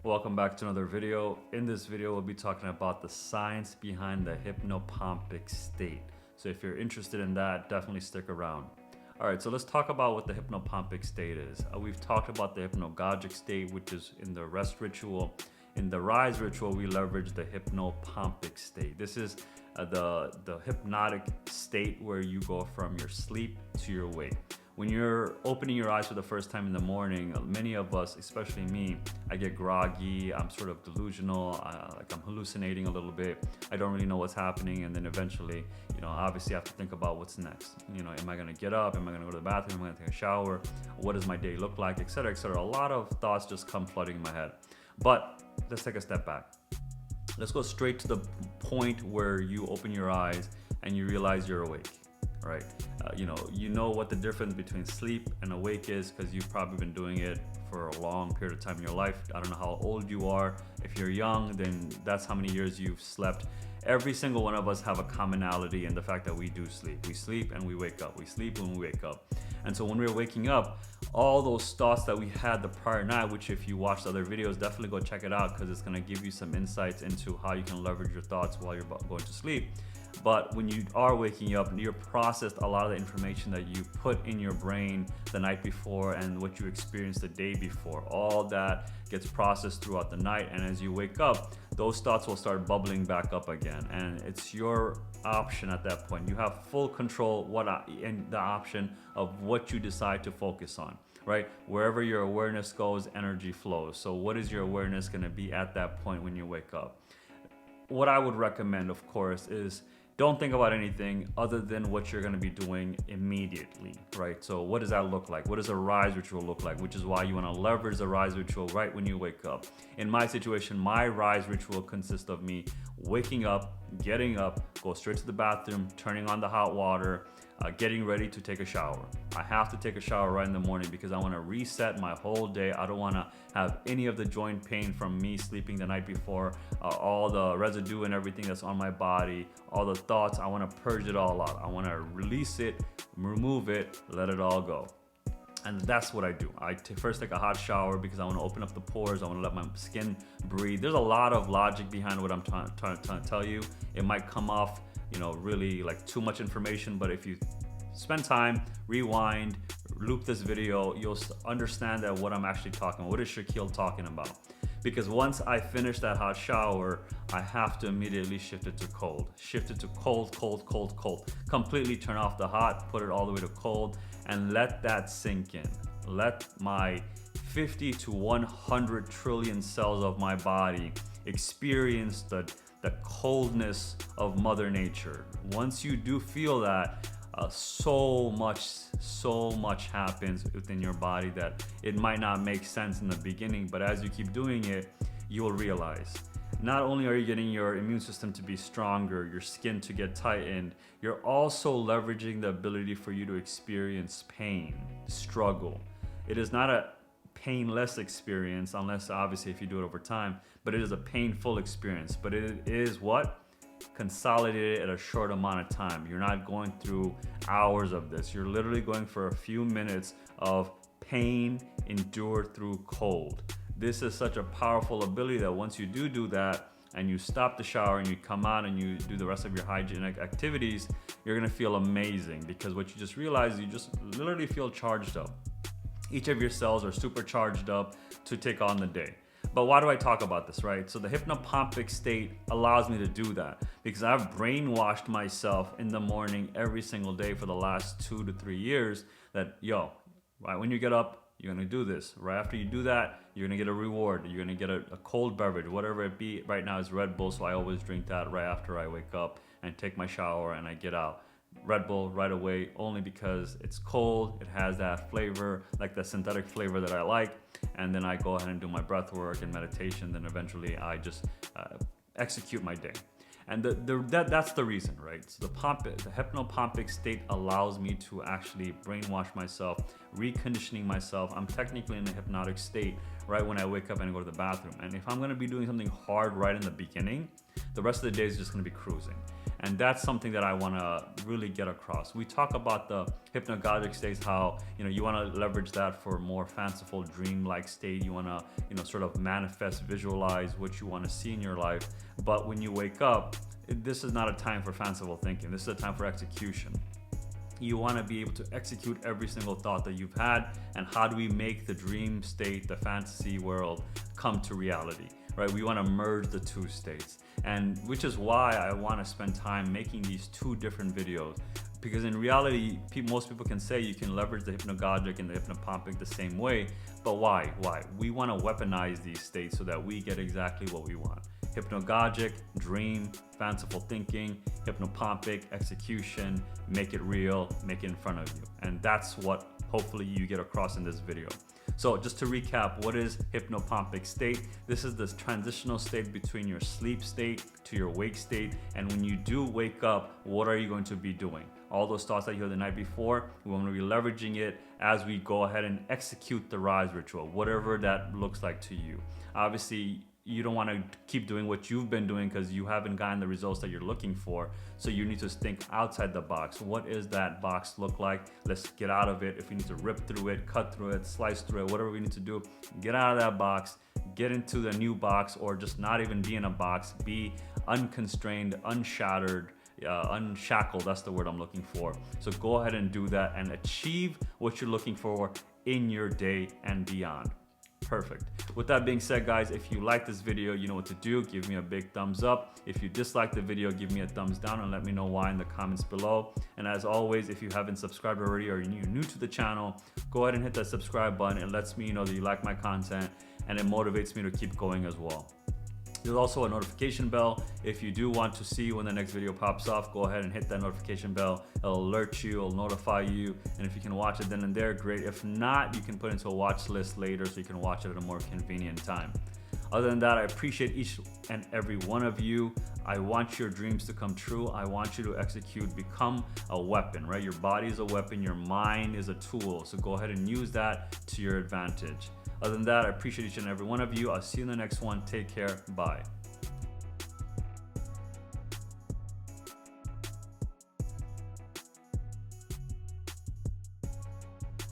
Welcome back to another video. In this video, we'll be talking about the science behind the hypnopompic state. So if you're interested in that, definitely stick around. All right, so let's talk about what the hypnopompic state is. We've talked about the hypnagogic state, which is in the rest ritual. In the rise ritual, we leverage the hypnopompic state. This is the hypnotic state where you go from your sleep to your wake. When you're opening your eyes for the first time in the morning, many of us, especially me, I get groggy, I'm sort of delusional, like I'm hallucinating a little bit. I don't really know what's happening, and then eventually, obviously I have to think about what's next. Am I gonna get up? Am I gonna go to the bathroom? Am I gonna take a shower? What does my day look like? Etc., etc. A lot of thoughts just come flooding in my head. But let's take a step back. Let's go straight to the point where you open your eyes and you realize you're awake. Right? You know what the difference between sleep and awake is because you've probably been doing it for a long period of time in your life. I don't know how old you are. If you're young, then that's how many years you've slept. Every single one of us have a commonality in the fact that we do sleep. We sleep and we wake up. We sleep when we wake up. And so when we're waking up, all those thoughts that we had the prior night, which if you watched other videos, definitely go check it out because it's going to give you some insights into how you can leverage your thoughts while you're going to sleep. But when you are waking up, you're processed a lot of the information that you put in your brain the night before and what you experienced the day before. All that gets processed throughout the night, and as you wake up, those thoughts will start bubbling back up again. And it's your option at that point. You have full control and the option of what you decide to focus on. Right? Wherever your awareness goes, energy flows. So what is your awareness going to be at that point when you wake up? What I would recommend, of course, is don't think about anything other than what you're going to be doing immediately, right? So what does that look like? What does a rise ritual look like? Which is why you want to leverage the rise ritual right when you wake up. In my situation, my rise ritual consists of me waking up, getting up, go straight to the bathroom, turning on the hot water, getting ready to take a shower. I have to take a shower right in the morning because I want to reset my whole day. I don't want to have any of the joint pain from me sleeping the night before, all the residue and everything that's on my body, all the thoughts. I want to purge it all out. I want to release it, remove it, let it all go. And that's what I do. I first take a hot shower because I want to open up the pores. I want to let my skin breathe. There's a lot of logic behind what I'm trying to tell you. It might come off really like too much information, but if you spend time, rewind, loop this video, you'll understand that what I'm actually talking about. What is Shaquille talking about? Because once I finish that hot shower, I have to immediately shift it to cold. Shift it to cold, cold, cold, cold. Completely turn off the hot, put it all the way to cold, and let that sink in. Let my 50 to 100 trillion cells of my body experience the coldness of Mother Nature. Once you do feel that, so much happens within your body that it might not make sense in the beginning, but as you keep doing it, you'll realize not only are you getting your immune system to be stronger, your skin to get tightened, you're also leveraging the ability for you to experience pain, struggle. It is not a painless experience, unless obviously if you do it over time, but it is a painful experience. But it is what? Consolidated at a short amount of time. You're not going through hours of this. You're literally going for a few minutes of pain endured through cold. This is such a powerful ability that once you do that and you stop the shower and you come out and you do the rest of your hygienic activities, you're gonna feel amazing because what you just realized, you just literally feel charged up. Each of your cells are super charged up to take on the day. But why do I talk about this, right? So the hypnopompic state allows me to do that because I've brainwashed myself in the morning every single day for the last 2 to 3 years that, right when you get up, you're gonna do this. Right after you do that, you're gonna get a reward. You're gonna get a cold beverage, whatever it be. Right now is Red Bull, so I always drink that right after I wake up and take my shower and I get out. Red Bull right away, only because it's cold, it has that flavor, like the synthetic flavor that I like, and then I go ahead and do my breath work and meditation, then eventually I just execute my day. And that's the reason, right? So the hypnopompic state allows me to actually brainwash myself, reconditioning myself. I'm technically in a hypnotic state right when I wake up and I go to the bathroom. And if I'm gonna be doing something hard right in the beginning, the rest of the day is just gonna be cruising. And that's something that I wanna really get across. We talk about the hypnagogic states, how you wanna leverage that for more fanciful dream-like state. You wanna sort of manifest, visualize what you wanna see in your life. But when you wake up, this is not a time for fanciful thinking. This is a time for execution. You want to be able to execute every single thought that you've had, and how do we make the dream state, the fantasy world, come to reality, right? We want to merge the two states, and which is why I want to spend time making these two different videos, because in reality, most people can say you can leverage the hypnagogic and the hypnopompic the same way, but why? We want to weaponize these states so that we get exactly what we want. Hypnagogic, dream, fanciful thinking; hypnopompic, execution, make it real, make it in front of you. And that's what hopefully you get across in this video. So just to recap, what is hypnopompic state? This is the transitional state between your sleep state to your wake state. And when you do wake up, what are you going to be doing? All those thoughts that you had the night before, we want to be leveraging it as we go ahead and execute the rise ritual, whatever that looks like to you. Obviously, you don't want to keep doing what you've been doing because you haven't gotten the results that you're looking for. So you need to think outside the box. What is that box look like? Let's get out of it. If we need to rip through it, cut through it, slice through it, whatever we need to do, get out of that box, get into the new box, or just not even be in a box, be unconstrained, unshattered, unshackled. That's the word I'm looking for. So go ahead and do that and achieve what you're looking for in your day and beyond. Perfect. With that being said, guys, if you like this video, you know what to do. Give me a big thumbs up. If you dislike the video, give me a thumbs down and let me know why in the comments below. And as always, if you haven't subscribed already or you're new to the channel, go ahead and hit that subscribe button. It lets me know that you like my content, and it motivates me to keep going as well. There's also a notification bell. If you do want to see when the next video pops off, go ahead and hit that notification bell. It'll alert you, it'll notify you. And if you can watch it then and there, great. If not, you can put it into a watch list later so you can watch it at a more convenient time. Other than that, I appreciate each and every one of you. I want your dreams to come true. I want you to execute, become a weapon, right? Your body is a weapon, your mind is a tool. So go ahead and use that to your advantage. Other than that, I appreciate each and every one of you. I'll see you in the next one. Take care. Bye.